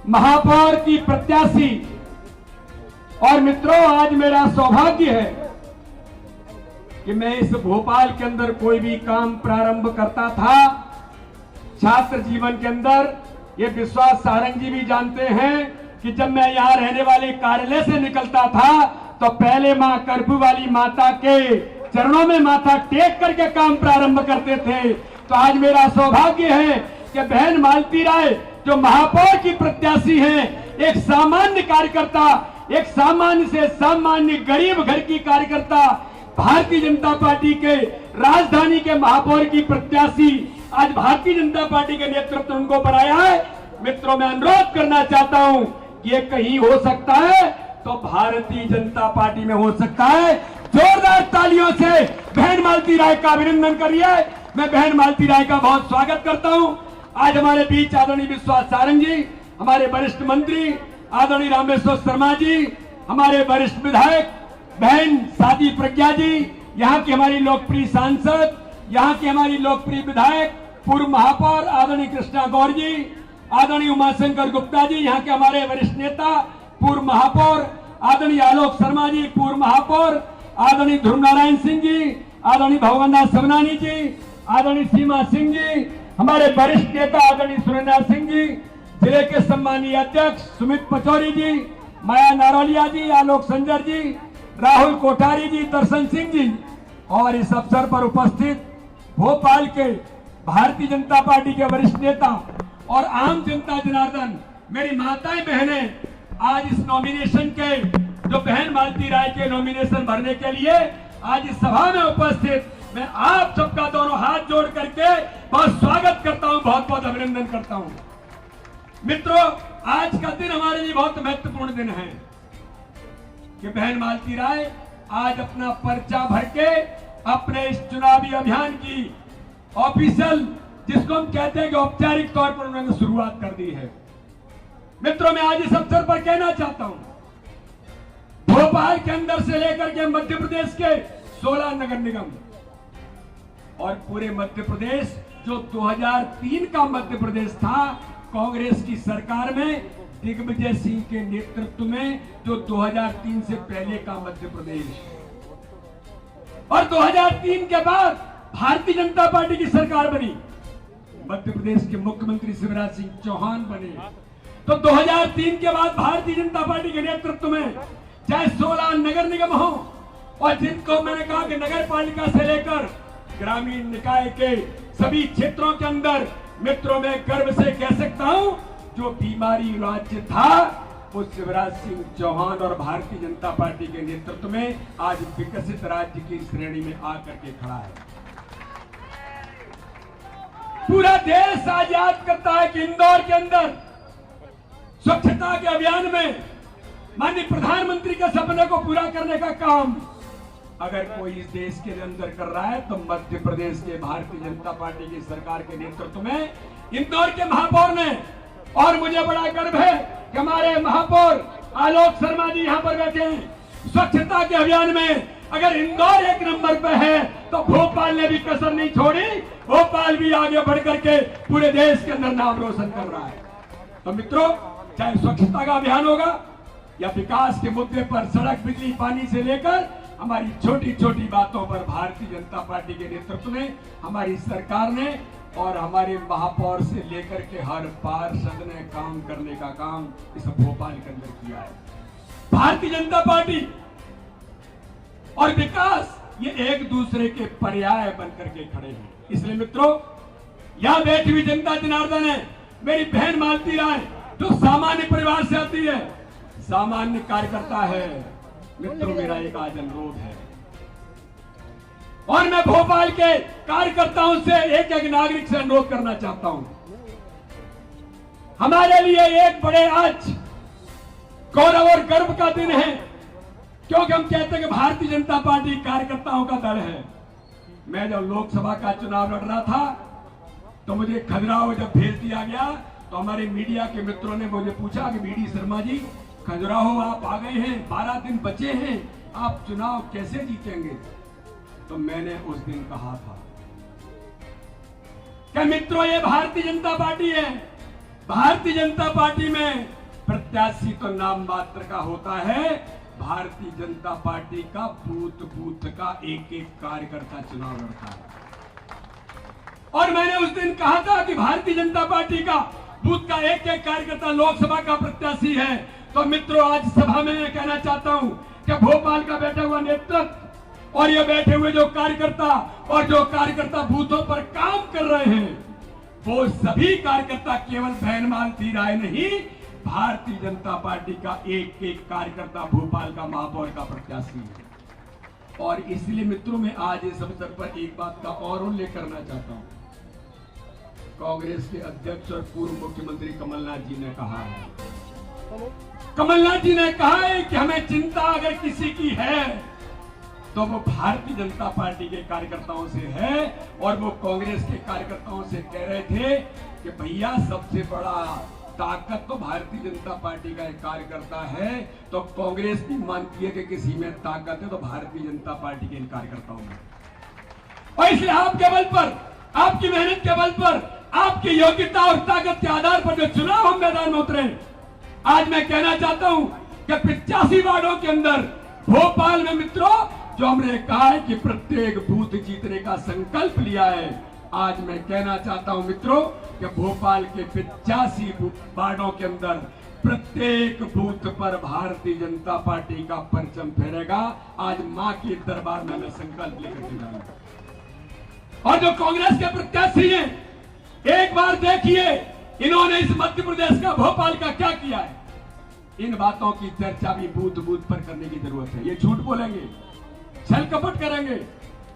महापौर की प्रत्याशी। और मित्रों, आज मेरा सौभाग्य है कि मैं इस भोपाल के अंदर कोई भी काम प्रारंभ करता था, छात्र जीवन के अंदर, ये विश्वास सारंग जी भी जानते हैं कि जब मैं यहाँ रहने वाले कार्यालय से निकलता था तो पहले माँ कर्फ्यू वाली माता के चरणों में माथा टेक करके काम प्रारंभ करते थे। तो आज मेरा सौभाग्य है कि बहन मालती राय जो महापौर की प्रत्याशी हैं, एक सामान्य कार्यकर्ता, एक सामान्य से सामान्य गरीब घर की कार्यकर्ता, भारतीय जनता पार्टी के राजधानी के महापौर की प्रत्याशी, आज भारतीय जनता पार्टी के नेतृत्व उनको बनाया है। मित्रों, मैं अनुरोध करना चाहता हूं कि ये कहीं हो सकता है तो भारतीय जनता पार्टी में हो सकता है। जोरदार तालियों से बहन मालती राय का अभिनंदन करिए। मैं बहन मालती राय का बहुत स्वागत करता हूं। आज हमारे बीच आदरणीय विश्वास सारंग जी, हमारे वरिष्ठ मंत्री आदरणीय रामेश्वर शर्मा जी, हमारे वरिष्ठ विधायक बहन साधी प्रज्ञा जी, यहाँ की हमारी लोकप्रिय सांसद, यहाँ की हमारी लोकप्रिय विधायक पूर्व महापौर आदरणीय कृष्णा गौर जी, आदरणीय उमाशंकर गुप्ता जी, यहाँ के हमारे वरिष्ठ नेता पूर्व महापौर आदरणीय आलोक शर्मा जी, पूर्व महापौर आदरणीय ध्रुव नारायण सिंह जी, आदरणीय भगवंत सवनानी जी, आदरणीय सीमा सिंह जी, हमारे वरिष्ठ नेता आदरणीय सुरेंद्र सिंह जी, जिले के सम्मानीय अध्यक्ष सुमित पचौरी जी, माया नारोलिया जी, आलोक संजर जी, राहुल कोठारी जी, दर्शन सिंह जी, और इस अवसर पर उपस्थित भोपाल के भारतीय जनता पार्टी के वरिष्ठ नेता और आम जनता जनार्दन, मेरी माताएं बहनें, आज इस नॉमिनेशन के जो बहन मालती राय के नॉमिनेशन भरने के लिए आज इस सभा में उपस्थित, मैं आप सबका दोनों हाथ जोड़ करके बहुत स्वागत करता हूं, बहुत बहुत अभिनंदन करता हूं। मित्रों, आज का दिन हमारे लिए बहुत महत्वपूर्ण दिन है कि बहन मालती राय आज अपना पर्चा भर के अपने इस चुनावी अभियान की ऑफिशियल, जिसको हम कहते हैं कि औपचारिक तौर पर उन्होंने शुरुआत कर दी है। मित्रों, मैं आज इस अवसर पर कहना चाहता हूं, भोपाल के अंदर से लेकर के मध्य प्रदेश के 16 नगर निगम और पूरे मध्य प्रदेश, जो 2003 का मध्य प्रदेश था कांग्रेस की सरकार में दिग्विजय सिंह के नेतृत्व में, जो 2003 से पहले का मध्य प्रदेश, और 2003 के बाद भारतीय जनता पार्टी की सरकार बनी, मध्य प्रदेश के मुख्यमंत्री शिवराज सिंह चौहान बने। तो 2003 के बाद भारतीय जनता पार्टी के नेतृत्व में चाहे 16 नगर निगम हो, और जिनको मैंने कहा कि नगर पालिका से लेकर ग्रामीण निकाय के सभी क्षेत्रों के अंदर, मित्रों, में गर्व से कह सकता हूं, जो बीमारी राज्य था वो शिवराज सिंह चौहान और भारतीय जनता पार्टी के नेतृत्व में आज विकसित राज्य की श्रेणी में आकर के खड़ा है। पूरा देश आज याद करता है कि इंदौर के अंदर स्वच्छता के अभियान में माननीय प्रधानमंत्री के सपने को पूरा करने का काम अगर कोई इस देश के अंदर कर रहा है तो मध्य प्रदेश के भारतीय जनता पार्टी की सरकार के नेतृत्व में इंदौर के महापौर ने। और मुझे बड़ा गर्व है कि हमारे महापौर आलोक शर्मा जी यहाँ पर बैठे हैं। स्वच्छता के अभियान में अगर इंदौर एक नंबर पे है तो भोपाल ने भी कसर नहीं छोड़ी, भोपाल भी आगे बढ़ करके पूरे देश के अंदर नाम रोशन कर रहा है। तो मित्रों, चाहे स्वच्छता का अभियान होगा या विकास के मुद्दे पर सड़क, बिजली, पानी से लेकर हमारी छोटी छोटी बातों पर भारतीय जनता पार्टी के नेतृत्व में, हमारी सरकार ने और हमारे महापौर से लेकर के हर पार्षद ने काम करने का काम इस भोपाल के अंदर किया है। भारतीय जनता पार्टी और विकास ये एक दूसरे के पर्याय बनकर के खड़े हैं। इसलिए मित्रों, यहां बैठी हुई जनता जनार्दन है, मेरी बहन मालती राय जो सामान्य परिवार से आती है, सामान्य कार्यकर्ता है। मित्रों, मेरा एक आज अनुरोध है और मैं भोपाल के कार्यकर्ताओं से, एक एक नागरिक से अनुरोध करना चाहता हूं। हमारे लिए एक बड़े आज गौरव और गर्व का दिन है, क्योंकि हम कहते हैं कि भारतीय जनता पार्टी कार्यकर्ताओं का दल है। मैं जब लोकसभा का चुनाव लड़ रहा था तो मुझे खजुराहो जब भेज दिया गया तो हमारे मीडिया के मित्रों ने मुझे पूछा कि बीडी शर्मा जी, खजुराहो आप आ गए हैं, 12 दिन बचे हैं, आप चुनाव कैसे जीतेंगे? तो मैंने उस दिन कहा था कि मित्रों, ये भारतीय जनता पार्टी है। भारतीय जनता पार्टी में प्रत्याशी तो नाम मात्र का होता है, भारतीय जनता पार्टी का बूथ बूथ का एक एक कार्यकर्ता चुनाव लड़ता है। और मैंने उस दिन कहा था कि भारतीय जनता पार्टी का बूथ का एक एक कार्यकर्ता लोकसभा का प्रत्याशी है। तो मित्रों, आज सभा में मैं कहना चाहता हूं कि भोपाल का बैठा हुआ नेतृत्व और ये बैठे हुए जो कार्यकर्ता बूथों पर काम कर रहे हैं, वो सभी कार्यकर्ता केवल बहन मालती राय नहीं, भारतीय जनता पार्टी का एक एक कार्यकर्ता भोपाल का महापौर का प्रत्याशी है। और इसलिए मित्रों, मैं आज इस अवसर पर एक बात का और उल्लेख करना चाहता हूं। कांग्रेस के अध्यक्ष और पूर्व मुख्यमंत्री कमलनाथ जी ने कहा है कि हमें चिंता अगर किसी की है तो वो भारतीय जनता पार्टी के कार्यकर्ताओं से है। और वो कांग्रेस के कार्यकर्ताओं से कह रहे थे कि भैया, सबसे बड़ा ताकत तो भारतीय जनता पार्टी का एक कार्यकर्ता है। तो कांग्रेस भी मानती है कि किसी में ताकत है तो भारतीय जनता पार्टी के इन कार्यकर्ताओं में। और इसलिए आपके बल पर, आपकी मेहनत के बल पर, आपकी योग्यता और ताकत के आधार पर जो चुनाव हम मैदान में उतरे, आज मैं कहना चाहता हूं कि 85 वार्डों के अंदर भोपाल में मित्रों, जो हमने कहा है कि प्रत्येक बूथ जीतने का संकल्प लिया है, आज मैं कहना चाहता हूं मित्रों कि भोपाल के 85 वार्डों के अंदर प्रत्येक बूथ पर भारतीय जनता पार्टी का परचम फहरेगा। आज मां के दरबार में मैं संकल्प लेकर के जाऊंगा। और जो कांग्रेस के प्रत्याशी हैं, एक बार देखिए इन्होंने इस मध्य प्रदेश का, भोपाल का क्या किया है। इन बातों की चर्चा भी बूथ बूथ पर करने की जरूरत है। ये झूठ बोलेंगे, छल कपट करेंगे,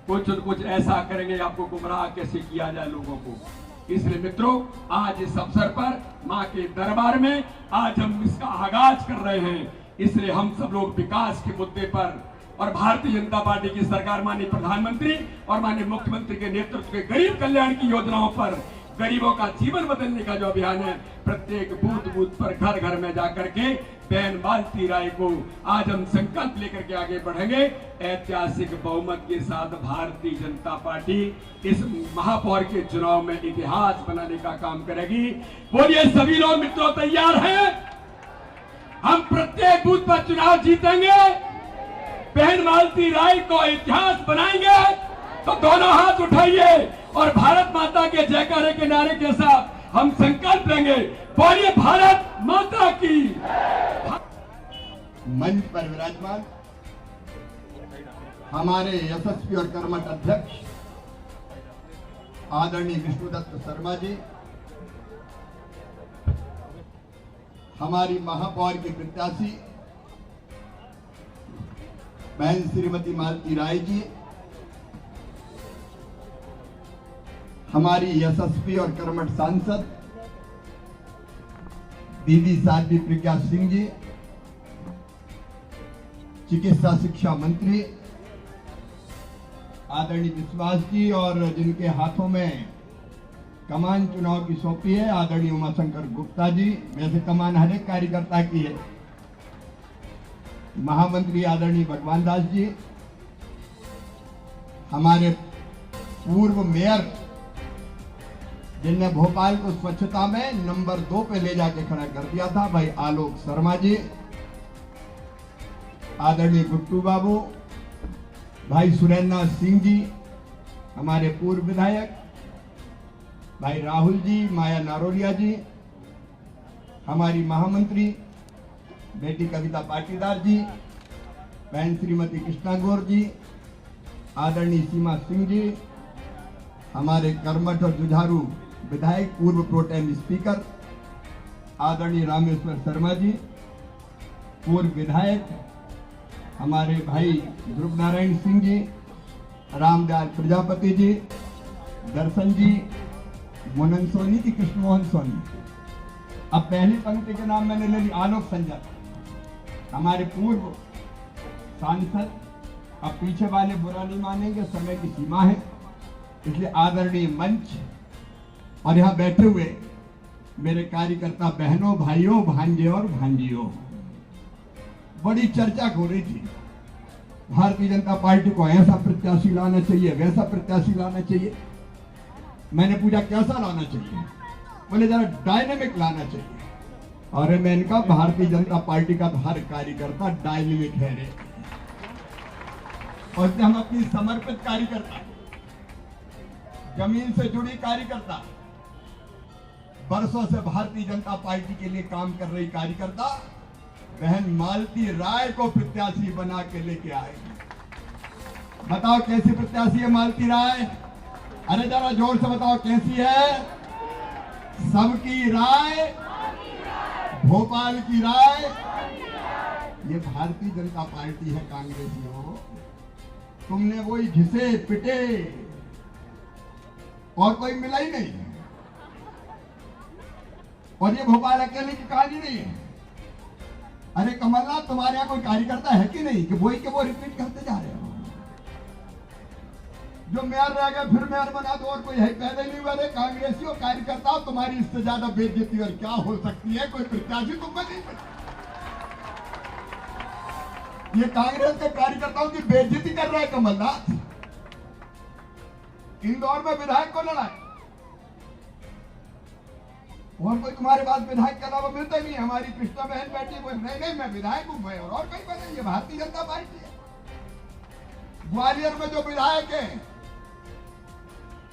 कुछ ऐसा करेंगे, आपको गुमराह कैसे किया जाए लोगों को। इसलिए मित्रों, आज इस अवसर पर मां के दरबार में आज हम इसका आगाज कर रहे हैं। इसलिए हम सब लोग विकास के मुद्दे पर और भारतीय जनता पार्टी की सरकार, माननीय प्रधानमंत्री और माननीय मुख्यमंत्री के नेतृत्व के गरीब कल्याण की योजनाओं पर, गरीबों का जीवन बदलने का जो अभियान है, प्रत्येक बूथ बूथ पर, घर घर में जाकर के बहन मालती राय को आज हम संकल्प लेकर के आगे बढ़ेंगे। ऐतिहासिक बहुमत के साथ भारतीय जनता पार्टी इस महापौर के चुनाव में इतिहास बनाने का काम करेगी। बोलिए सभी लोग मित्रों, तैयार हैं? हम प्रत्येक बूथ पर चुनाव जीतेंगे, बहन मालती राय को इतिहास बनाएंगे। तो दोनों हाथ उठाइए और भारत माता के जयकारे के नारे के साथ हम संकल्प लेंगे। बोलिए भारत माता की। मंच पर विराजमान हमारे यशस्वी और कर्मठ अध्यक्ष आदरणीय विष्णुदत्त शर्मा जी, हमारी महापौर की प्रत्याशी बहन श्रीमती मालती राय जी, हमारी यशस्वी और कर्मठ सांसद दीदी साध्वी प्रज्ञा सिंह जी, चिकित्सा शिक्षा मंत्री आदरणीय विश्वास जी, और जिनके हाथों में कमान चुनाव की सौंपी है आदरणीय उमाशंकर गुप्ता जी। वैसे कमान हर एक कार्यकर्ता की है। महामंत्री आदरणीय भगवान दास जी, हमारे पूर्व मेयर जिनने भोपाल को स्वच्छता में नंबर 2 पे ले जाके खड़ा कर दिया था, भाई आलोक शर्मा जी, आदरणीय गुट्टू बाबू, भाई सुरेंद्र सिंह जी, हमारे पूर्व विधायक भाई राहुल जी, माया नारोलिया जी, हमारी महामंत्री बेटी कविता पाटीदार जी, बहन श्रीमती कृष्णा गौर जी, आदरणीय सीमा सिंह जी, हमारे कर्मठ और जुझारू विधायक पूर्व प्रोटेम स्पीकर आदरणीय रामेश्वर शर्मा जी, पूर्व विधायक हमारे भाई ध्रुव नारायण सिंह जी, रामदयाल प्रजापति जी, दर्शन जी, मोनन सोनी की कृष्ण मोहन सोनी। अब पहली पंक्ति के नाम मैंने ले ली आलोक संजय, हमारे पूर्व सांसद। अब पीछे वाले बुरा नहीं मानेंगे, समय की सीमा है, इसलिए आदरणीय मंच और यहाँ बैठे हुए मेरे कार्यकर्ता बहनों, भाइयों, भांजे और भांजियों, बड़ी चर्चा हो रही थी भारतीय जनता पार्टी को ऐसा प्रत्याशी लाना चाहिए, वैसा प्रत्याशी लाना चाहिए। मैंने पूछा कैसा लाना चाहिए? बोले जरा डायनेमिक लाना चाहिए। और मैं इनका भारतीय जनता पार्टी का तो हर कार्यकर्ता डायनेमिक है रे, और हम अपनी समर्पित कार्यकर्ता, जमीन से जुड़ी कार्यकर्ता, बरसों से भारतीय जनता पार्टी के लिए काम कर रही कार्यकर्ता बहन मालती राय को प्रत्याशी बना के लेके आएगी। बताओ कैसी प्रत्याशी है मालती राय? अरे जरा जोर से बताओ कैसी है? सबकी राय, भोपाल की राय। ये भारतीय जनता पार्टी है कांग्रेसियों। तुमने वही घिसे पिटे और कोई मिला ही नहीं। और ये भोपाल अकेले की कहानी नहीं है। अरे कमलनाथ, तुम्हारे यहाँ कोई कार्यकर्ता है कि नहीं कि वही के वो रिपीट करते जा रहे हो? जो मेयर रह गए फिर मेयर बना दो, और कोई है पैदा नहीं हुआ। कांग्रेसियों कार्यकर्ता तुम्हारी इससे ज्यादा बेइज्जती और क्या हो सकती है? कोई प्रत्याशी तुम में नहीं बना। ये कांग्रेस के कार्यकर्ताओं की बेइज्जती कर रहा है कमलनाथ। इंदौर में विधायक को लड़ा है, और कोई तुम्हारे पास विधायक के अलावा मिलता ही नहीं। हमारी कृष्णा बहन बैठी बोल नहीं मैं विधायक हूं, मैं और कोई बने। ये भारतीय जनता पार्टी है। ग्वालियर में जो विधायक है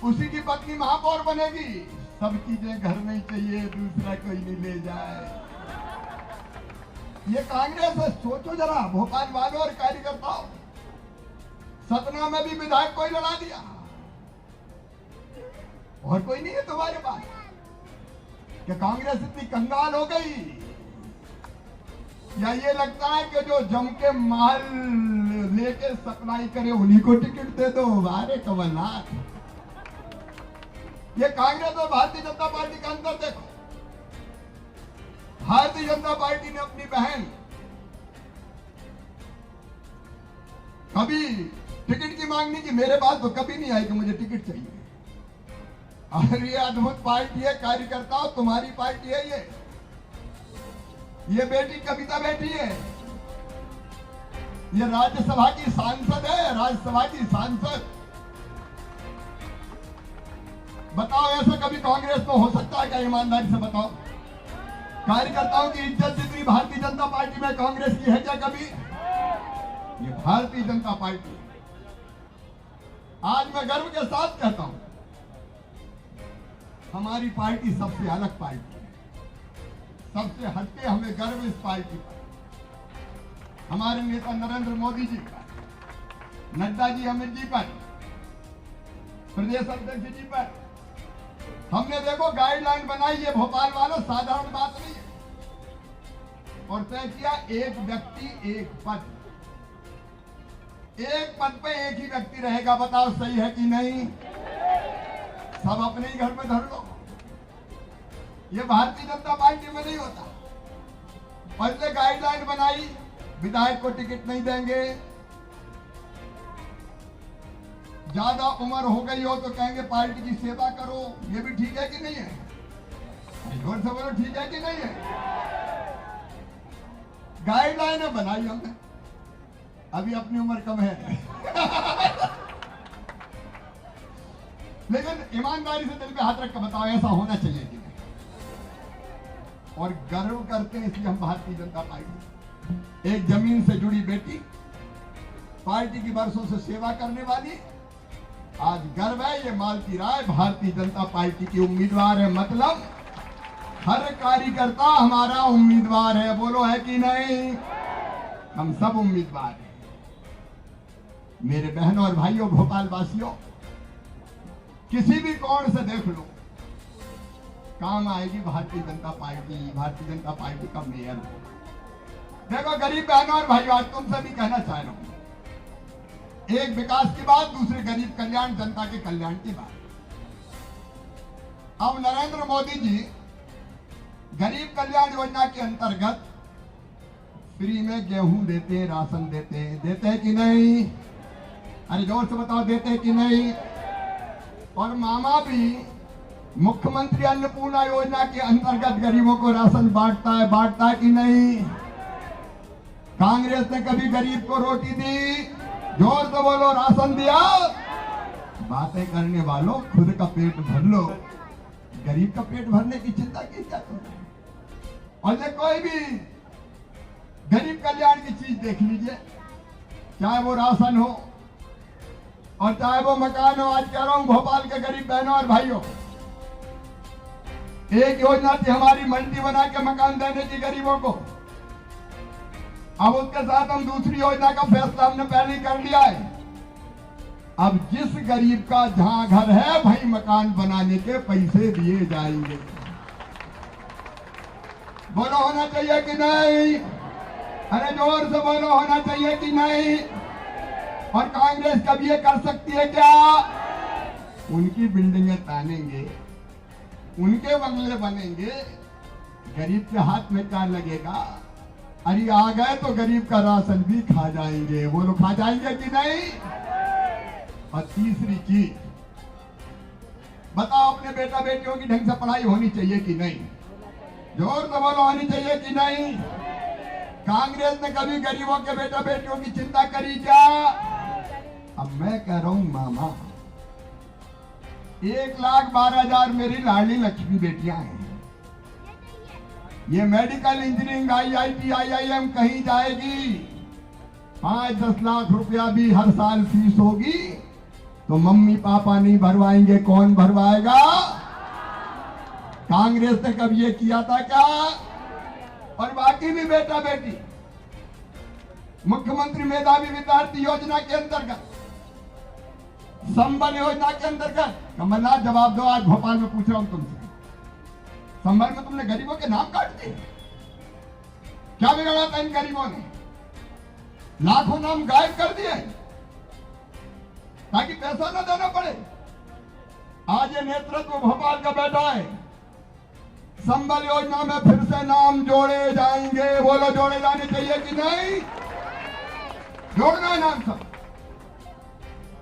उसी की पत्नी महापौर बनेगी। सब चीजें घर में ही चाहिए, दूसरा कोई नहीं ले जाए। ये कांग्रेस है। सोचो जरा भोपाल वालों और कार्यकर्ताओं, सतना में भी विधायक कोई लड़ा दिया, और कोई नहीं है तुम्हारे पास। कि कांग्रेस इतनी कंगाल हो गई, या ये लगता है कि जो जम के माल लेके सप्लाई करे उन्हीं को टिकट दे दो? अरे कमलनाथ, ये कांग्रेस और भारतीय जनता पार्टी का अंतर देखो। भारतीय जनता पार्टी ने अपनी बहन कभी टिकट की मांग नहीं की। मेरे पास तो कभी नहीं आई कि मुझे टिकट चाहिए। और ये अद्भुत पार्टी है कार्यकर्ताओं, तुम्हारी पार्टी है ये बेटी कविता बेटी है, ये राज्यसभा की सांसद है, राज्यसभा की सांसद। बताओ ऐसा कभी कांग्रेस को हो सकता है क्या? ईमानदारी से बताओ। कार्यकर्ताओं की इज्जत जितनी भारतीय जनता पार्टी में कांग्रेस की है क्या कभी? ये भारतीय जनता पार्टी। आज मैं गर्व के साथ कहता हूं, हमारी पार्टी सबसे अलग पार्टी है, सबसे हटके। हमें गर्व इस पार्टी पर, हमारे नेता नरेंद्र मोदी जी पर, नड्डा जी अमित जी पर, प्रदेश अध्यक्ष जी पर। हमने देखो गाइडलाइन बनाई है भोपाल वालों, साधारण बात नहीं है। और तय किया एक व्यक्ति एक पद, एक पद पे एक ही व्यक्ति रहेगा। बताओ सही है कि नहीं? सब अपने ही घर में धर लो। ये भारतीय जनता पार्टी में नहीं होता। पहले गाइडलाइन बनाई, विधायक को टिकट नहीं देंगे, ज्यादा उम्र हो गई हो तो कहेंगे पार्टी की सेवा करो। ये भी ठीक है कि नहीं है? जोर से बोलो, ठीक है कि नहीं है? गाइडलाइनें बनाई हमने। अभी अपनी उम्र कम है लेकिन ईमानदारी से दिल पे हाथ रख कर बताओ ऐसा होना चाहिए कि नहीं? और गर्व करते हैं इसलिए हम भारतीय जनता पार्टी, एक जमीन से जुड़ी बेटी, पार्टी की बरसों से सेवा करने वाली, आज गर्व है ये मालती राय भारतीय जनता पार्टी की उम्मीदवार है। मतलब हर कार्यकर्ता हमारा उम्मीदवार है। बोलो है कि नहीं? हम सब उम्मीदवार हैं। मेरे बहनों और भाइयों, भोपाल वासियों, किसी भी कोण से देख लो, काम आएगी भारतीय जनता पार्टी। भारतीय जनता पार्टी का मेयर देखो। गरीब बहनों और भाइयों, आज तुमसे भी कहना चाह रहा हूं, एक विकास की बात, दूसरी गरीब कल्याण, जनता के कल्याण की बात। अब नरेंद्र मोदी जी गरीब कल्याण योजना के अंतर्गत फ्री में गेहूं देते हैं, राशन देते हैं कि नहीं? अरे जोर से बताओ, देते हैं कि नहीं? और मामा भी मुख्यमंत्री अन्नपूर्णा योजना के अंतर्गत गरीबों को राशन बांटता है कि नहीं? कांग्रेस ने कभी गरीब को रोटी दी? जोर से बोलो, राशन दिया? बातें करने वालों, खुद का पेट भर लो। गरीब का पेट भरने की चिंता की क्या तुमने? और ये कोई भी गरीब कल्याण की चीज देख लीजिए, चाहे वो राशन हो और चाहे वो मकान हो। आज कह रहा हूं भोपाल के गरीब बहनों और भाइयों, एक योजना थी हमारी मल्टी बना के मकान देने की गरीबों को। अब उसके साथ हम दूसरी योजना का फैसला हमने पहले ही कर लिया है। अब जिस गरीब का जहां घर है भाई मकान बनाने के पैसे दिए जाएंगे। बोलो होना चाहिए कि नहीं? अरे जोर से बोलो होना चाहिए कि नहीं? और कांग्रेस कभी ये कर सकती है क्या? उनकी बिल्डिंगें तानेंगे, उनके बंगले बनेंगे, गरीब के हाथ में क्या लगेगा? अरे आ गए तो गरीब का राशन भी खा जाएंगे। वो लोग खा जाएंगे कि नहीं? और तीसरी चीज बताओ, अपने बेटा बेटियों की ढंग से पढ़ाई होनी चाहिए कि नहीं? जोर से बोलो होनी चाहिए कि नहीं? कांग्रेस ने कभी गरीबों के बेटा बेटियों की चिंता करी क्या? अब मैं कह रहा हूं मामा, 1,12,000 मेरी लाडली लक्ष्मी बेटियां हैं। ये मेडिकल इंजीनियरिंग IIT IIM कहीं जाएगी, 5-10 लाख रुपया भी हर साल फीस होगी तो मम्मी पापा नहीं भरवाएंगे, कौन भरवाएगा? कांग्रेस ने कभी ये किया था क्या? और बाकी भी बेटा बेटी मुख्यमंत्री मेधावी विद्यार्थी योजना के अंतर्गत, संबल योजना के अंतर्गत, कमलनाथ जवाब दो, आज भोपाल में पूछ रहा हूं तुमसे, संबल में तुमने गरीबों के नाम काट दिए, क्या बिगाड़ा था इन गरीबों ने? लाखों नाम गायब कर दिए ताकि पैसा न देना पड़े। आज ये नेतृत्व भोपाल का बैठा है, संबल योजना में फिर से नाम जोड़े जाएंगे। बोलो जोड़े जाने चाहिए कि नहीं? जोड़ना है नाम सब,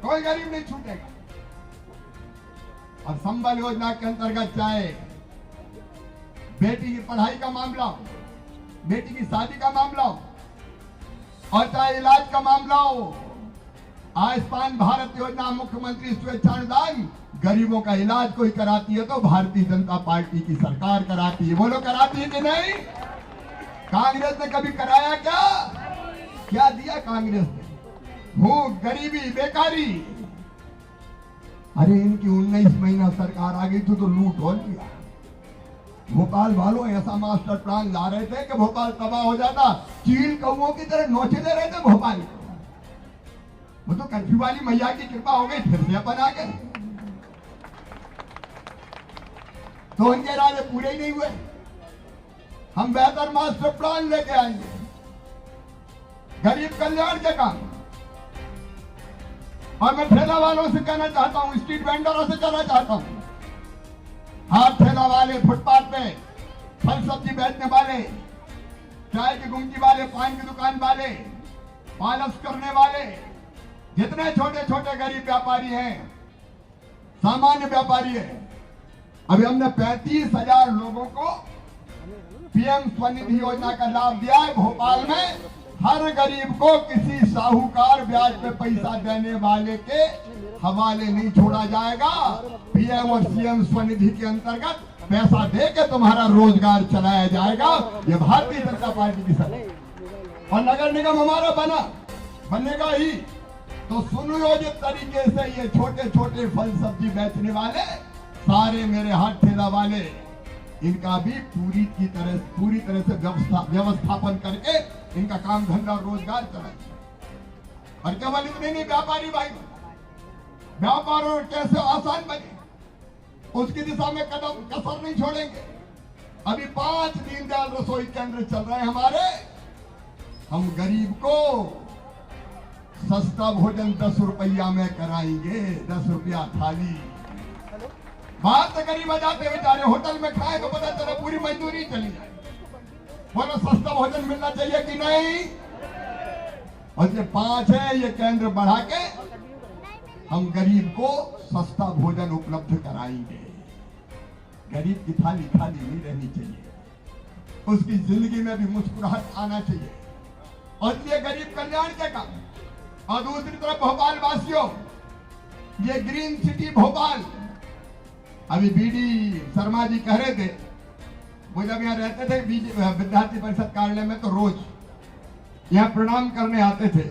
कोई गरीब नहीं छूटेगा। और संबल योजना के अंतर्गत चाहे बेटी की पढ़ाई का मामला हो, बेटी की शादी का मामला हो, और चाहे इलाज का मामला हो, आयुष्मान भारत योजना मुख्यमंत्री स्वेच्छानुदान, गरीबों का इलाज कोई कराती है तो भारतीय जनता पार्टी की सरकार कराती है। वो लोग कराती है कि नहीं? कांग्रेस ने कभी कराया क्या? क्या दिया कांग्रेस ने? भूख, गरीबी, बेकारी। अरे इनकी 19 महीना सरकार आ गई थी तो लूट हो लिया। भोपाल वालों ऐसा मास्टर प्लान ला रहे थे कि भोपाल तबाह हो जाता, चील कौओं की तरह नोचे दे रहे थे भोपाल को। वो तो कर्फ्यू वाली मैया की कृपा हो गई, फिर से अपन आ गए। तो उनके इरादे पूरे ही नहीं हुए। हम बेहतर मास्टर प्लान लेके आएंगे, गरीब कल्याण के काम। और मैं ठेला वालों से कहना चाहता हूं, स्ट्रीट वेंडरों से कहना चाहता हूं, हाथ ठेला वाले, फुटपाथ पे फल सब्जी बेचने वाले, चाय की गुमटी वाले, पान की दुकान वाले, पालस करने वाले, जितने छोटे छोटे गरीब व्यापारी हैं, सामान्य व्यापारी हैं, अभी हमने 35,000 लोगों को PM स्वनिधि योजना का लाभ दिया है। भोपाल में हर गरीब को किसी साहूकार ब्याज पे पैसा देने वाले के हवाले नहीं छोड़ा जाएगा। PM और CM स्वनिधि के अंतर्गत पैसा दे के तुम्हारा रोजगार चलाया जाएगा। ये भारतीय जनता पार्टी की सरकार। और नगर निगम हमारा बनेगा ही तो सुनियोजित तरीके से ये छोटे छोटे फल सब्जी बेचने वाले, सारे मेरे हाथ ठेला वाले, इनका भी पूरी तरह से व्यवस्थापन करके इनका काम धंधा रोजगार चलाए। और केवल इतने नहीं, व्यापारी भाई व्यापार और कैसे आसान बने उसकी दिशा में कदम कसर नहीं छोड़ेंगे। अभी 5 दीनदयाल रसोई केंद्र चल रहे हैं हमारे। हम गरीब को सस्ता भोजन 10 रुपया में कराएंगे, 10 रुपया थाली। बाहर से गरीब आ जाते बेचारे, होटल में खाए तो पता चला पूरी मजदूरी चली जाए। बोलो सस्ता भोजन मिलना चाहिए कि नहीं? और ये 5 है, ये केंद्र बढ़ा के हम गरीब को सस्ता भोजन उपलब्ध कराएंगे। गरीब की थाली खाली नहीं रहनी चाहिए, उसकी जिंदगी में भी मुस्कुराहट आना चाहिए। और ये गरीब कल्याण के काम। और दूसरी तरफ भोपाल वासियों, ये ग्रीन सिटी भोपाल, अभी BD शर्मा जी कह रहे थे वो जब यहाँ रहते थे विद्यार्थी परिषद कार्यालय में, तो रोज यहाँ प्रणाम करने आते थे।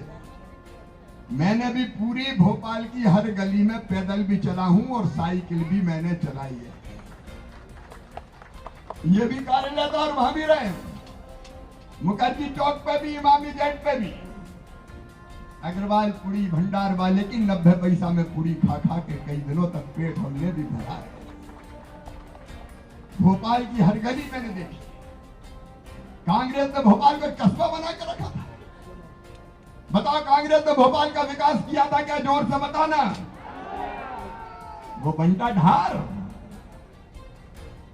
मैंने भी पूरी भोपाल की हर गली में पैदल भी चला हूं और साइकिल भी मैंने चलाई है। ये भी कार्यालय था और वहां भी रहे, मुखर्जी चौक पे भी, इमामी गेट पे भी। अग्रवाल पुरी भंडार वाले की 90 पैसा में पूरी खा खा के कई दिनों तक पेट हमने भी भरा है। भोपाल की हर गली मैंने देखी। कांग्रेस ने भोपाल को कस्बा बना के रखा था। बताओ कांग्रेस ने भोपाल का विकास किया था क्या? जोर से बताना। वो बंटा ढार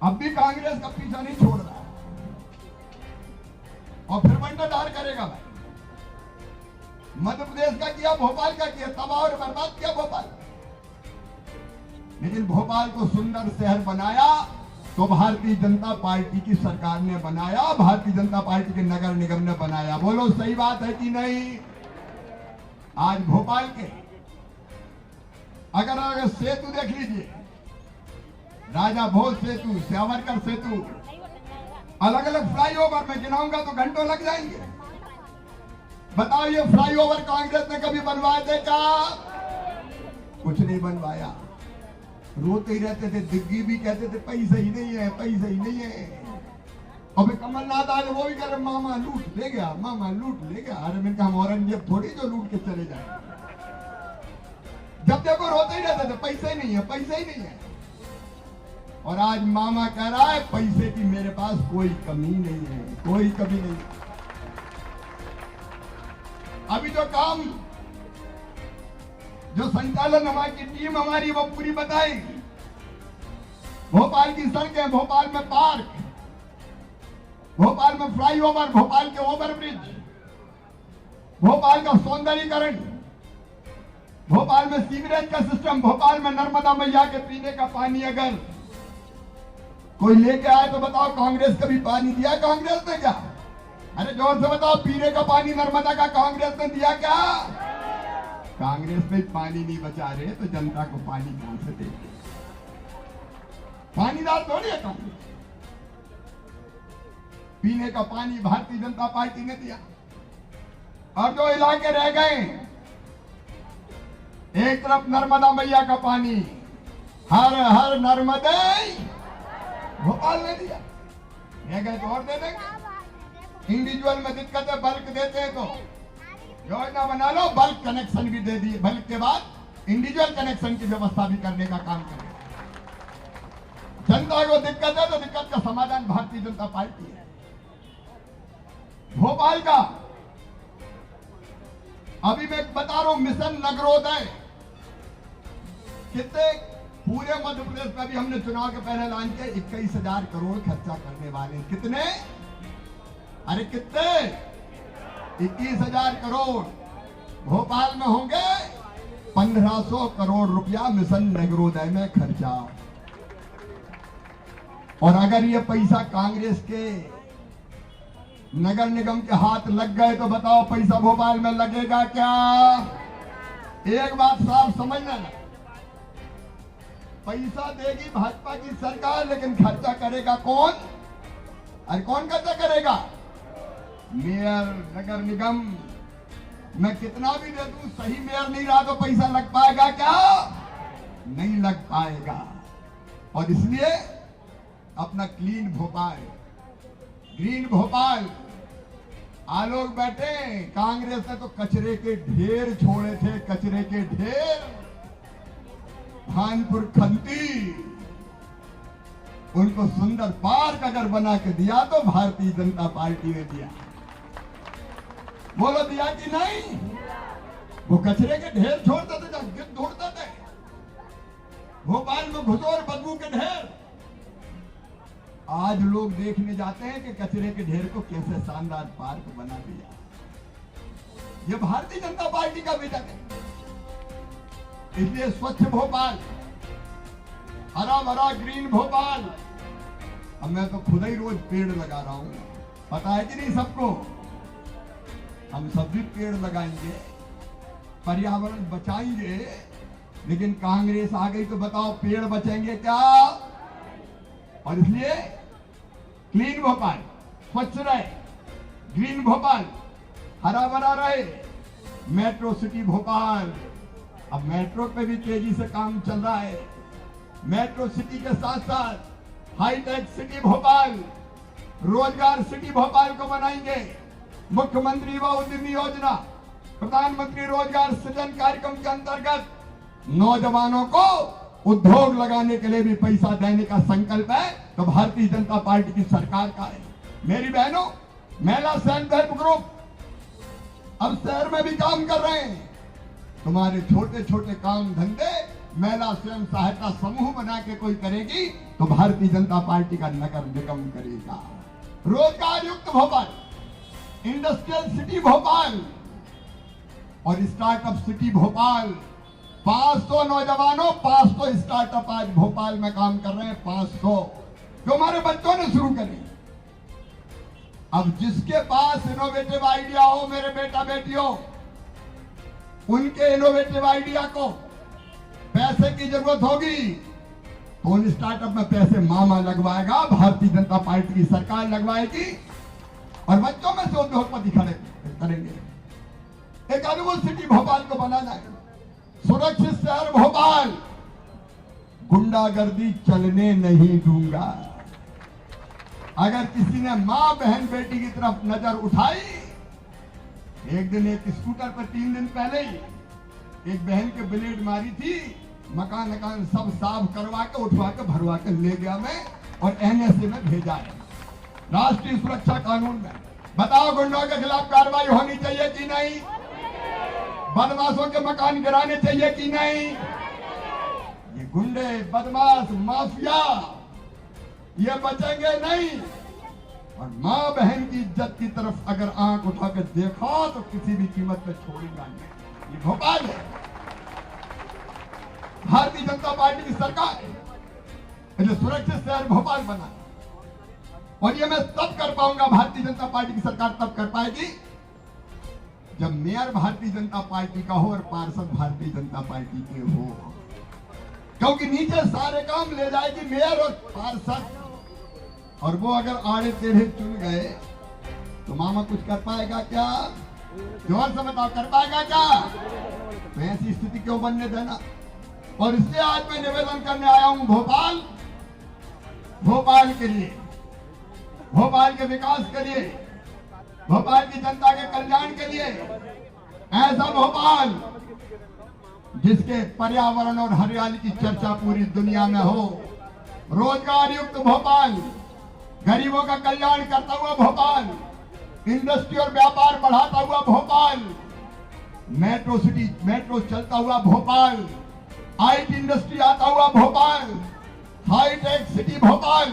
अब भी कांग्रेस का पीछा नहीं छोड़ रहा और फिर बंटा ढार करेगा भाई। मध्य प्रदेश का किया, भोपाल का किया, तबाह और बर्बाद किया भोपाल। लेकिन भोपाल को सुंदर शहर बनाया तो भारतीय जनता पार्टी की सरकार ने बनाया, भारतीय जनता पार्टी के नगर निगम ने बनाया। बोलो सही बात है कि नहीं? आज भोपाल के अगर सेतु देख लीजिए, राजा भोज सेतु, सावरकर सेतु, अलग अलग फ्लाईओवर में गिनाऊंगा तो घंटों लग जाएंगे। बताओ ये फ्लाईओवर कांग्रेस ने कभी बनवाए थे क्या? कुछ नहीं बनवाया। रोते ही रहते थे, दिग्गी भी कहते थे पैसा ही नहीं है, पैसा ही नहीं है। अब कमलनाथ आए वो भी कह रहे मामा लूट ले गया, मामा लूट ले गया। अरे मैंने कहा हम औरंगजेब थोड़ी जो लूट के चले जाए। जब देखो रोते ही रहते थे पैसा ही नहीं है, पैसा ही नहीं है। और आज मामा कह रहा है पैसे की मेरे पास कोई कमी नहीं है, कोई कमी नहीं। अभी जो काम, जो संचालन हमारी टीम हमारी वो पूरी बताएगी। भोपाल की सड़कें, भोपाल में पार्क, भोपाल में फ्लाईओवर, भोपाल के ओवरब्रिज, भोपाल का सौंदर्यीकरण, भोपाल में सीवरेज का सिस्टम, भोपाल में नर्मदा मैया के पीने का पानी अगर कोई लेके आए तो बताओ कांग्रेस कभी पानी दिया कांग्रेस ने क्या? अरे जोर से बताओ, पीने का पानी नर्मदा का कांग्रेस ने दिया क्या? कांग्रेस में पानी नहीं बचा रहे तो जनता को पानी कहां से देंगे? पानीदार थोड़ी है कांग्रेस। पीने का पानी भारतीय जनता पार्टी ने दिया। और जो इलाके रह गए, एक तरफ नर्मदा मैया का पानी, हर हर नर्मदे भोपाल ने दिया। रह गए तो और दे देंगे। इंडिविजुअल में दिक्कत है, बल्क देते हैं तो योजना बना लो, बल्क कनेक्शन भी दे दिए। बल्क के बाद इंडिविजुअल कनेक्शन की व्यवस्था भी करने का काम करें। जनता को दिक्कत है तो दिक्कत का समाधान भारतीय जनता पार्टी है। भोपाल का अभी मैं बता रहा हूं मिशन नगरोदय, कितने पूरे मध्य प्रदेश में भी हमने चुनाव के पहले ऐलान किया 21,000 करोड़ खर्चा करने वाले। कितने? अरे कितने? 21,000 करोड़। भोपाल में होंगे 1,500 करोड़ रुपया मिशन नगरोदय में खर्चा। और अगर ये पैसा कांग्रेस के नगर निगम के हाथ लग गए तो बताओ पैसा भोपाल में लगेगा क्या? एक बात साफ समझना, पैसा देगी भाजपा की सरकार, लेकिन खर्चा करेगा कौन? अरे कौन खर्चा करेगा? मेयर, नगर निगम। मैं कितना भी दे दूं, सही मेयर नहीं रहा तो पैसा लग पाएगा क्या? नहीं लग पाएगा। और इसलिए अपना क्लीन भोपाल, ग्रीन भोपाल, आलोक बैठे, कांग्रेस ने तो कचरे के ढेर छोड़े थे, कचरे के ढेर। भानपुर खंती, उनको सुंदर पार्क अगर बना के दिया तो भारतीय जनता पार्टी ने दिया। बोलो दिया कि नहीं? वो कचरे के ढेर छोड़ते थे, जब गिद्ध ढूंढते थे। भोपाल में घुसोर बदबू के ढेर। आज लोग देखने जाते हैं कि कचरे के ढेर को कैसे शानदार पार्क बना दिया। ये भारतीय जनता पार्टी का विजन है। इसलिए स्वच्छ भोपाल, हरा भरा ग्रीन भोपाल। अब मैं तो खुद ही रोज पेड़ लगा रहा हूं, पता है कि नहीं सबको? हम सब भी पेड़ लगाएंगे, पर्यावरण बचाएंगे। लेकिन कांग्रेस आ गई तो बताओ पेड़ बचेंगे क्या? और इसलिए क्लीन भोपाल, स्वच्छ रहे, ग्रीन भोपाल, हरा भरा रहे, मेट्रो सिटी भोपाल। अब मेट्रो पे भी तेजी से काम चल रहा है। मेट्रो सिटी के साथ साथ हाईटेक सिटी भोपाल, रोजगार सिटी भोपाल को बनाएंगे। मुख्यमंत्री युवा उद्यमी योजना, प्रधानमंत्री रोजगार सृजन कार्यक्रम के अंतर्गत नौजवानों को उद्योग लगाने के लिए भी पैसा देने का संकल्प है, तो भारतीय जनता पार्टी की सरकार का है। मेरी बहनों, महिला सेल्फ हेल्प ग्रुप अब शहर में भी काम कर रहे हैं। तुम्हारे छोटे छोटे काम धंधे महिला स्वयं सहायता समूह बना के कोई करेगी तो भारतीय जनता पार्टी का नगर निगम करेगा। रोजगार युक्त भोपाल, इंडस्ट्रियल सिटी भोपाल और स्टार्टअप सिटी भोपाल। 500 नौजवानों, 500 स्टार्टअप आज भोपाल में काम कर रहे हैं। 500 जो हमारे बच्चों ने शुरू करी। अब जिसके पास इनोवेटिव आइडिया हो, मेरे बेटा बेटियों, उनके इनोवेटिव आइडिया को पैसे की जरूरत होगी तो उन स्टार्टअप में पैसे मामा लगवाएगा, भारतीय जनता पार्टी की सरकार लगवाएगी और बच्चों में से उद्योगपति खड़े करेंगे। एक अद्भुत सिटी भोपाल को बनाना है। सुरक्षित शहर भोपाल, गुंडागर्दी चलने नहीं दूंगा। अगर किसी ने मां बहन बेटी की तरफ नजर उठाई, एक दिन एक स्कूटर पर 3 दिन पहले ही एक बहन के ब्लेड मारी थी, मकान सब साफ करवा के उठवा के भरवा के ले गया मैं और एनएसए में भेजा है। राष्ट्रीय सुरक्षा कानून में बताओ, गुंडों के खिलाफ कार्रवाई होनी चाहिए कि नहीं? बदमाशों के मकान गिराने चाहिए कि नहीं? ये गुंडे, बदमाश, माफिया ये बचेंगे नहीं। और मां बहन की इज्जत की तरफ अगर आंख उठा के देखा तो किसी भी कीमत पे छोड़ेगा नहीं। ये भोपाल है, भारतीय जनता पार्टी की सरकार है जो सुरक्षित शहर भोपाल बना। और ये मैं तब कर पाऊंगा, भारतीय जनता पार्टी की सरकार तब कर पाएगी जब मेयर भारतीय जनता पार्टी का हो और पार्षद भारतीय जनता पार्टी के हो। क्योंकि नीचे सारे काम ले जाएगी मेयर और पार्षद, और वो अगर आड़े टेढ़े चुन गए तो मामा कुछ कर पाएगा क्या? जोर से बताओ, कर पाएगा क्या? तो ऐसी स्थिति क्यों बनने देना। और इसलिए आज मैं निवेदन करने आया हूं भोपाल के लिए, भोपाल के विकास के लिए, भोपाल की जनता के कल्याण के लिए। ऐसा भोपाल जिसके पर्यावरण और हरियाली की चर्चा पूरी दुनिया में हो। रोजगार युक्त भोपाल, गरीबों का कल्याण करता हुआ भोपाल, इंडस्ट्री और व्यापार बढ़ाता हुआ भोपाल, मेट्रो सिटी, मेट्रो चलता हुआ भोपाल, आईटी इंडस्ट्री आता हुआ भोपाल, हाईटेक सिटी भोपाल।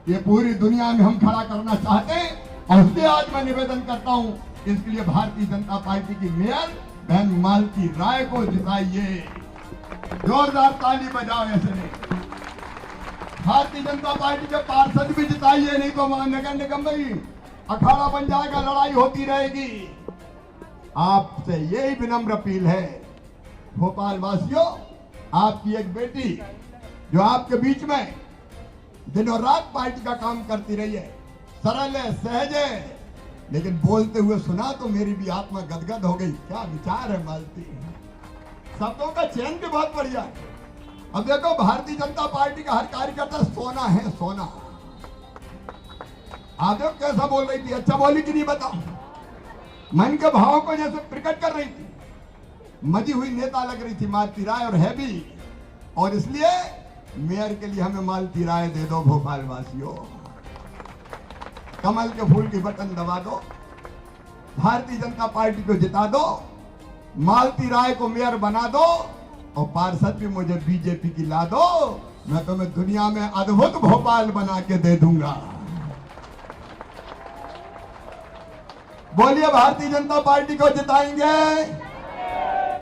ये पूरी दुनिया में हम खड़ा करना चाहते हैं और इसलिए आज मैं निवेदन करता हूं, इसके लिए भारतीय जनता पार्टी की मेयर बहन मालती राय को जिताइए। जोरदार ताली बजाओ ऐसे नहीं। भारतीय जनता पार्टी के पार्षद भी जिताइए, नहीं तो नगर निगम में अखाड़ा बन जाएगा, लड़ाई होती रहेगी। आपसे यही विनम्र अपील है भोपाल वासियों, आपकी एक बेटी जो आपके बीच में दिनों रात पार्टी का काम करती रही है, सरल है, सहज है, लेकिन बोलते हुए सुना तो मेरी भी आत्मा गदगद हो गई। क्या विचार है मालती, शब्दों का चयन भी बहुत बढ़िया है। अब देखो, भारतीय जनता पार्टी का हर कार्यकर्ता सोना है, सोना। आप देखो कैसा बोल रही थी, अच्छा बोली कि नहीं बताओ? मन के भावों को जैसे प्रकट कर रही थी, मजी हुई नेता लग रही थी मालती राय, और है भी। और इसलिए मेयर के लिए हमें मालती राय दे दो भोपाल वासियों। कमल के फूल की बटन दबा दो, भारतीय जनता पार्टी को जिता दो, मालती राय को मेयर बना दो और पार्षद भी मुझे बीजेपी की ला दो। मैं तुम्हें दुनिया में अद्भुत भोपाल बना के दे दूंगा। बोलिए, भारतीय जनता पार्टी को जिताएंगे।